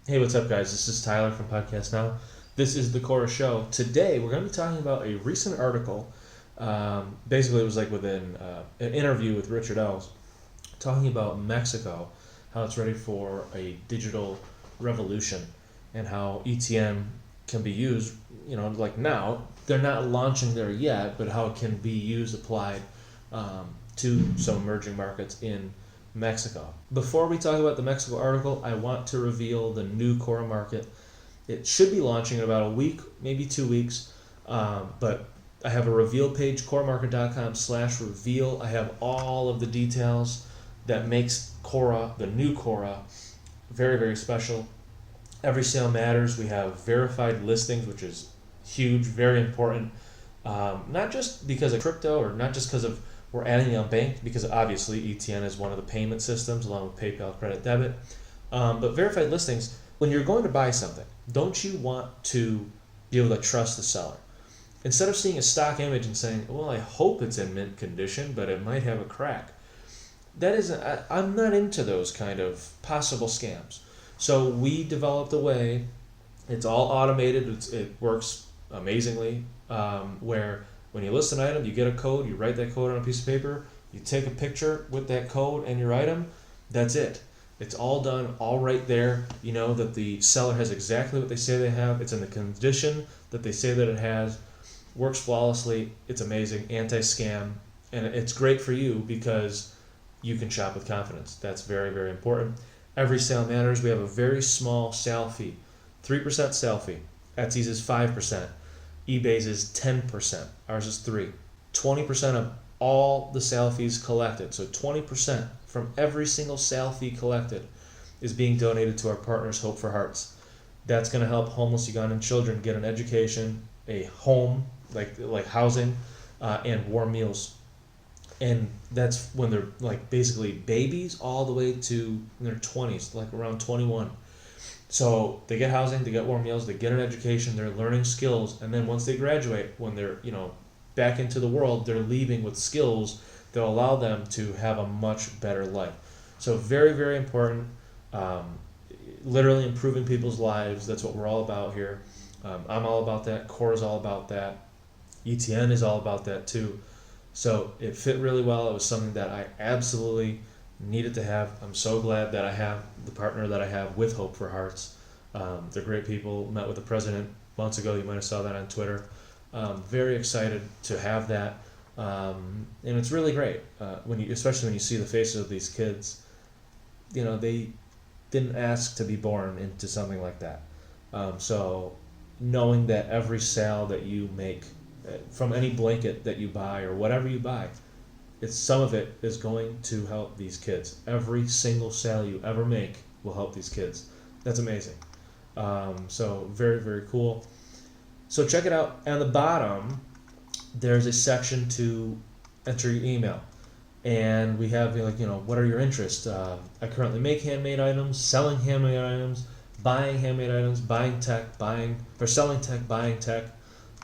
Hey, what's up, guys? This is Tyler from Podcast Now. This is the Quorra Show. Today, we're going to be talking about a recent article. Basically, it was like within an interview with Richard Ells, talking about Mexico, how it's ready for a digital revolution, and how ETN can be used. Like now, they're not launching there yet, but how it can be used, applied to some emerging markets in Mexico. Before we talk about the Mexico article, I want to reveal the new Quorra Market. It should be launching in about a week, maybe 2 weeks, but I have a reveal page, quorramarket.com/reveal. I have all of the details that makes Quorra, the new Quorra, very, very special. Every sale matters. We have verified listings, which is huge, very important. Not just because of crypto, or not just because of we're adding the unbanked, because obviously ETN is one of the payment systems along with PayPal, credit, debit. But verified listings, when you're going to buy something, don't you want to be able to trust the seller? Instead of seeing a stock image and saying, well, I hope it's in mint condition, but it might have a crack. I'm not into those kind of possible scams. So we developed a way, it's all automated, it works amazingly, where when you list an item, you get a code, you write that code on a piece of paper, you take a picture with that code and your item, that's it. It's all done, all right there. You know that the seller has exactly what they say they have. It's in the condition that they say that it has. Works flawlessly. It's amazing. Anti-scam. And it's great for you because you can shop with confidence. That's very, very important. Every sale matters. We have a very small sale fee. 3% sale fee. Etsy's is 5%. eBay's is 10%. Ours is 3%. 20% of all the sale fees collected. So 20% from every single sale fee collected is being donated to our partners, Hope for Hearts. That's going to help homeless Ugandan children get an education, a home, like housing, and warm meals. And that's when they're like basically babies all the way to their 20s, like around 21. So they get housing, they get warm meals, they get an education, they're learning skills, and then once they graduate, when they're back into the world, they're leaving with skills that will allow them to have a much better life. So very, very important. Literally improving people's lives. That's what we're all about here. I'm all about that. Quorra is all about that. ETN is all about that too. So it fit really well. It was something that I absolutely needed to have. I'm so glad that I have the partner that I have with Hope for Hearts. They're great people. Met with the president months ago. You might have saw that on Twitter. Very excited to have that. And it's really great especially when you see the faces of these kids. They didn't ask to be born into something like that. So knowing that every sale that you make, from any blanket that you buy or whatever you buy, some of it is going to help these kids. Every single sale you ever make will help these kids. That's amazing. So very, very cool. So check it out. On the bottom, there's a section to enter your email. And we have what are your interests? I currently make handmade items, selling handmade items, buying handmade items, buying tech, selling tech, buying tech.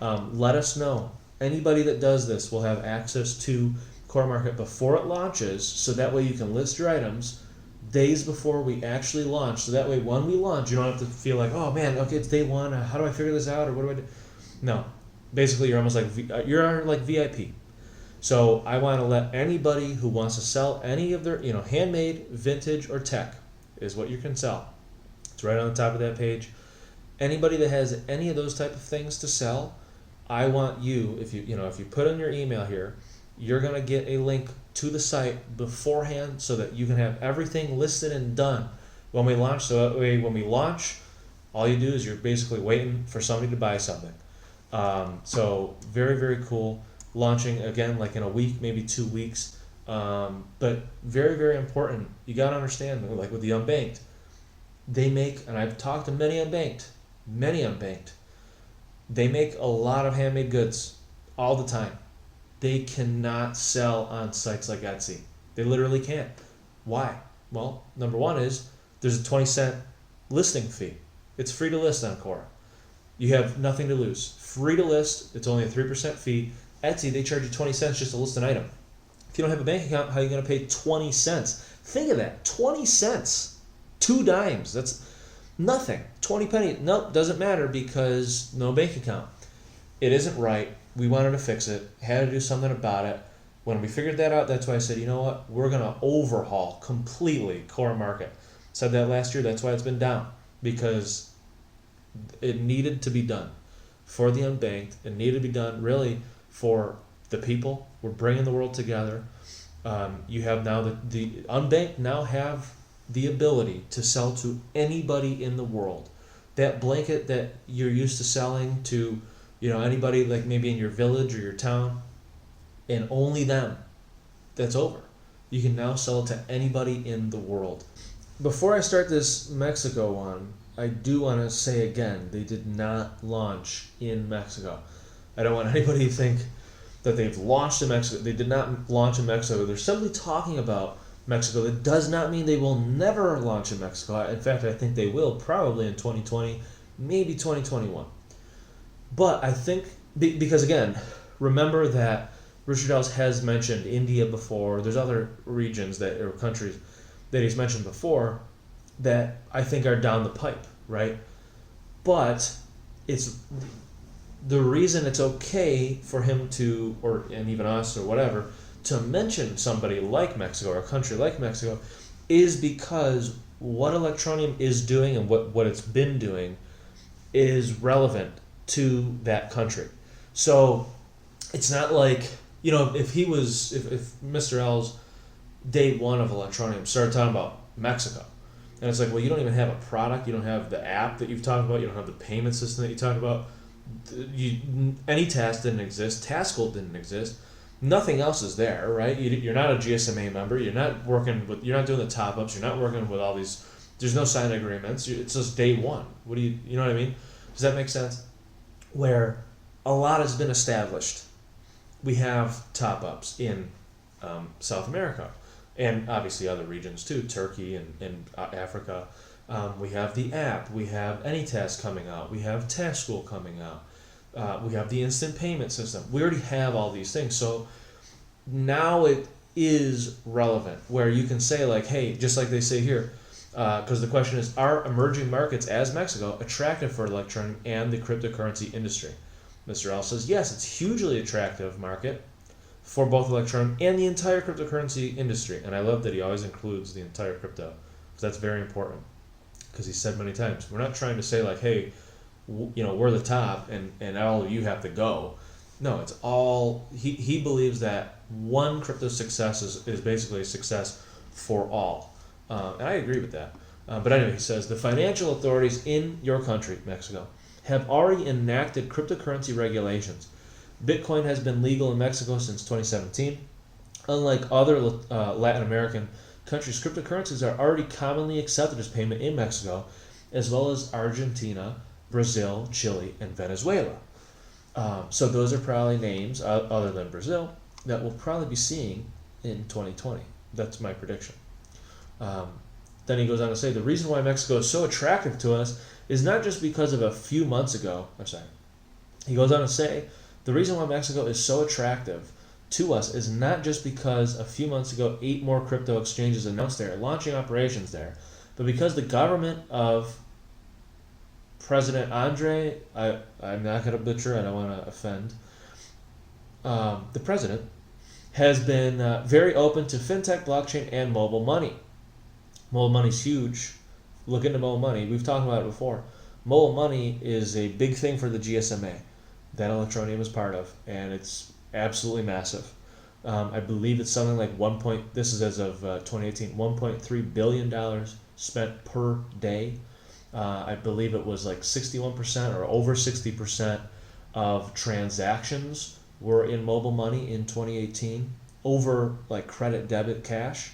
Let us know. Anybody that does this will have access to Quorra Market before it launches, so that way you can list your items days before we actually launch. So that way when we launch, you don't have to feel like, oh man, okay, it's day one. How do I figure this out, or what do I do? No, basically you're almost like you're like VIP. So I want to let anybody who wants to sell any of their handmade, vintage, or tech is what you can sell. It's right on the top of that page. Anybody that has any of those type of things to sell, I want you, if you put in your email here, you're going to get a link to the site beforehand so that you can have everything listed and done when we launch. So that way when we launch, all you do is you're basically waiting for somebody to buy something. So very, very cool. Launching again like in a week, maybe 2 weeks. But very, very important. You got to understand, like with the unbanked, they make, and I've talked to many unbanked, they make a lot of handmade goods all the time. They cannot sell on sites like Etsy. They literally can't. Why? Well, number one is there's a 20-cent listing fee. It's free to list on Quorra. You have nothing to lose. Free to list. It's only a 3% fee. Etsy, they charge you 20 cents just to list an item. If you don't have a bank account, how are you going to pay 20 cents? Think of that, 20 cents, 2 dimes. Nothing. 20 pennies. Nope, doesn't matter because no bank account. It isn't right. We wanted to fix it. Had to do something about it. When we figured that out, that's why I said, you know what? We're going to overhaul completely Quorra Market. Said that last year. That's why it's been down. Because it needed to be done for the unbanked. It needed to be done really for the people. We're bringing the world together. You have now the unbanked now have the ability to sell to anybody in the world. That blanket that you're used to selling to, anybody like maybe in your village or your town, and only them, that's over. You can now sell it to anybody in the world. Before I start this Mexico one, I do want to say again, they did not launch in Mexico. I don't want anybody to think that they've launched in Mexico. They did not launch in Mexico. They're simply talking about Mexico. That does not mean they will never launch in Mexico. In fact, I think they will probably in 2020, maybe 2021. But I think, because again, remember that Richard Ells has mentioned India before. There's other regions or countries that he's mentioned before that I think are down the pipe, right? But it's the reason it's okay for him to, and even us or whatever, to mention somebody like Mexico or a country like Mexico is because what Electronium is doing and what it's been doing is relevant to that country. So it's not like, if Mr. Ells, day one of Electronium, started talking about Mexico, and it's like, well, you don't even have a product, you don't have the app that you've talked about, you don't have the payment system that you talked about, AnyTask didn't exist, Taskle didn't exist, nothing else is there, right? You're not a GSMA member, you're not doing the top-ups, you're not working with all these, there's no signed agreements, it's just day one. You know what I mean? Does that make sense? Where a lot has been established. We have top-ups in South America, and obviously other regions too, Turkey and Africa. We have the app, we have AnyTask coming out, we have Taskle coming out, we have the instant payment system. We already have all these things. So now it is relevant where you can say like, hey, just like they say here, because the question is, are emerging markets as Mexico attractive for Electronium and the cryptocurrency industry? Mr. Ells says, yes, it's hugely attractive market for both Electronium and the entire cryptocurrency industry. And I love that he always includes the entire crypto, because that's very important. Because he said many times, we're not trying to say like, hey, we're the top and all of you have to go. No, it's all, he believes that one crypto success is basically a success for all. And I agree with that. But anyway, he says, the financial authorities in your country, Mexico, have already enacted cryptocurrency regulations. Bitcoin has been legal in Mexico since 2017. Unlike other Latin American countries, cryptocurrencies are already commonly accepted as payment in Mexico, as well as Argentina, Brazil, Chile, and Venezuela. So those are probably names, other than Brazil, that we'll probably be seeing in 2020. That's my prediction. Then he goes on to say, the reason why Mexico is so attractive to us is not just because of a few months ago. He goes on to say, the reason why Mexico is so attractive to us is not just because a few months ago 8 more crypto exchanges announced they're launching operations there, but because the government of President Andre, I'm not going to butcher, I don't want to offend, the president has been very open to fintech, blockchain, and mobile money. Mobile money's huge. Look into mobile money. We've talked about it before. Mobile money is a big thing for the GSMA that Electronium is part of, and it's absolutely massive. I believe it's something like this is as of 2018, $1.3 billion spent per day. I believe it was like 61% or over 60% of transactions were in mobile money in 2018 over like credit, debit, cash.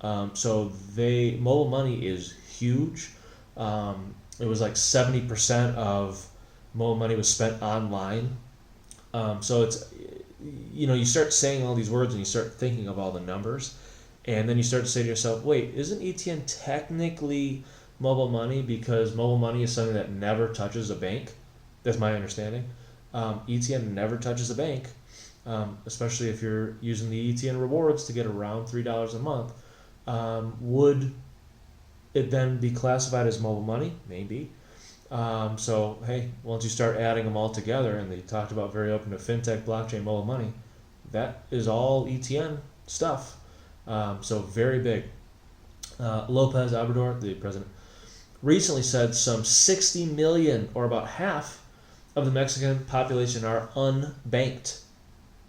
So mobile money is huge. It was like 70% of mobile money was spent online. So it's, you start saying all these words and you start thinking of all the numbers, and then you start to say to yourself, wait, isn't ETN technically mobile money, because mobile money is something that never touches a bank? That's my understanding. ETN never touches a bank, especially if you're using the ETN rewards to get around $3 a month. it then be classified as mobile money? Maybe. So, hey, once you start adding them all together, and they talked about very open to fintech, blockchain, mobile money, that is all ETN stuff. So very big. Lopez Obrador, the president, recently said some 60 million, or about half, of the Mexican population are unbanked.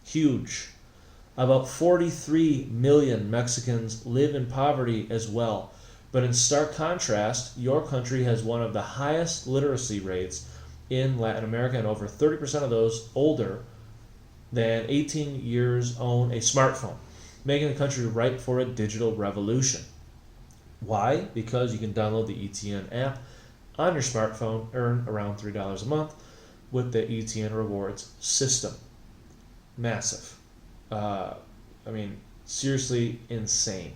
Huge. About 43 million Mexicans live in poverty as well. But in stark contrast, your country has one of the highest literacy rates in Latin America, and over 30% of those older than 18 years own a smartphone, making the country ripe for a digital revolution. Why? Because you can download the ETN app on your smartphone, earn around $3 a month with the ETN rewards system. Massive. Seriously insane.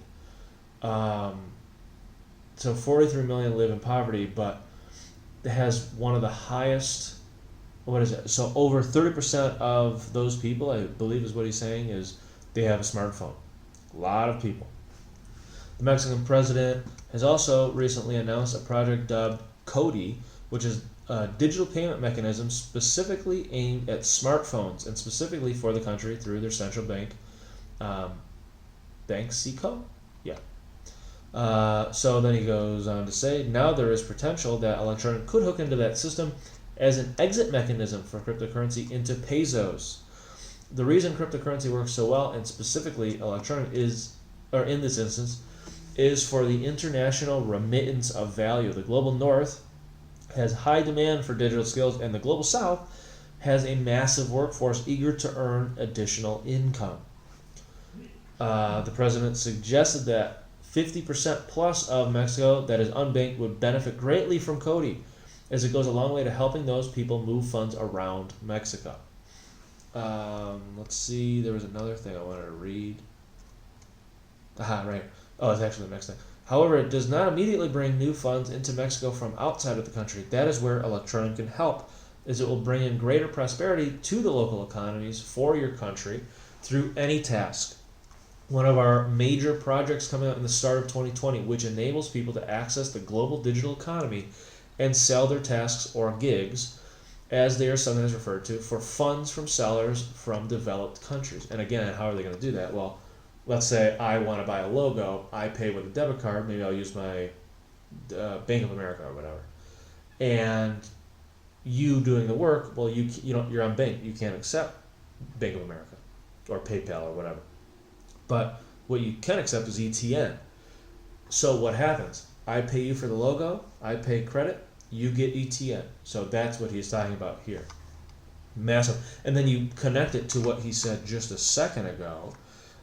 So 43 million live in poverty, but it has one of the highest, what is it? So over 30% of those people, I believe is what he's saying, is they have a smartphone. A lot of people. The Mexican president has also recently announced a project dubbed CODI, which is a digital payment mechanism specifically aimed at smartphones and specifically for the country through their central bank, Banxico? Yeah. So then he goes on to say, now there is potential that Electronic could hook into that system as an exit mechanism for cryptocurrency into pesos. The reason cryptocurrency works so well, and specifically Electronic in this instance, is for the international remittance of value. The global north has high demand for digital skills, and the global south has a massive workforce eager to earn additional income. The president suggested that 50% plus of Mexico that is unbanked would benefit greatly from CODI, as it goes a long way to helping those people move funds around Mexico. Let's see, there was another thing I wanted to read. Right. Oh, it's actually the next thing. However, it does not immediately bring new funds into Mexico from outside of the country. That is where Electronic can help, as it will bring in greater prosperity to the local economies for your country through any task. One of our major projects coming out in the start of 2020, which enables people to access the global digital economy and sell their tasks or gigs, as they are sometimes referred to, for funds from sellers from developed countries. And again, how are they going to do that? Well, let's say I want to buy a logo, I pay with a debit card, maybe I'll use my Bank of America or whatever. And you doing the work, well, you're on bank, you can't accept Bank of America or PayPal or whatever. But what you can accept is ETN. So what happens? I pay you for the logo, I pay credit, you get ETN. So that's what he's talking about here. Massive. And then you connect it to what he said just a second ago,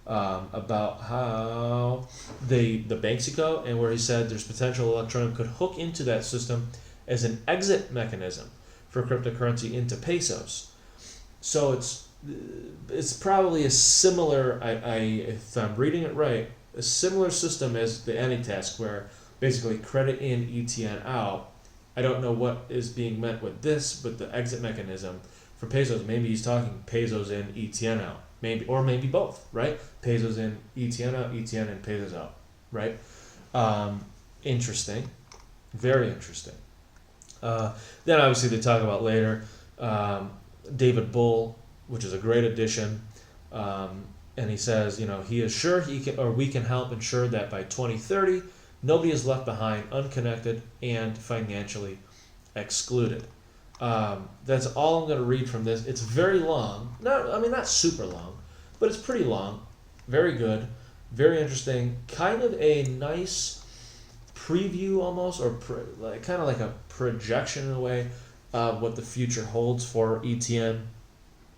about how the Banxico, and where he said there's potential Electronic could hook into that system as an exit mechanism for cryptocurrency into pesos. So it's probably a similar, if I'm reading it right, a similar system as the AnyTask, where basically credit in, ETN out. I don't know what is being meant with this, but the exit mechanism for pesos, maybe he's talking pesos in, ETN out. Maybe, or maybe both, right? Pesos in, ETN out, ETN in, pesos out, right? Interesting. Very interesting. Then obviously they talk about later David Bull, which is a great addition. And he says, he is sure we can help ensure that by 2030, nobody is left behind, unconnected, and financially excluded. That's all I'm going to read from this. It's very long. Not super long, but it's pretty long. Very good. Very interesting. Kind of a nice preview almost, or kind of like a projection in a way of what the future holds for ETN.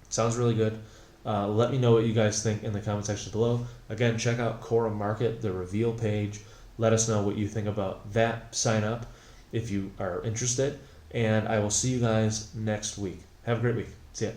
Sounds really good. Let me know what you guys think in the comment section below. Again, check out Quorra Market, the reveal page. Let us know what you think about that. Sign up if you are interested. And I will see you guys next week. Have a great week. See ya.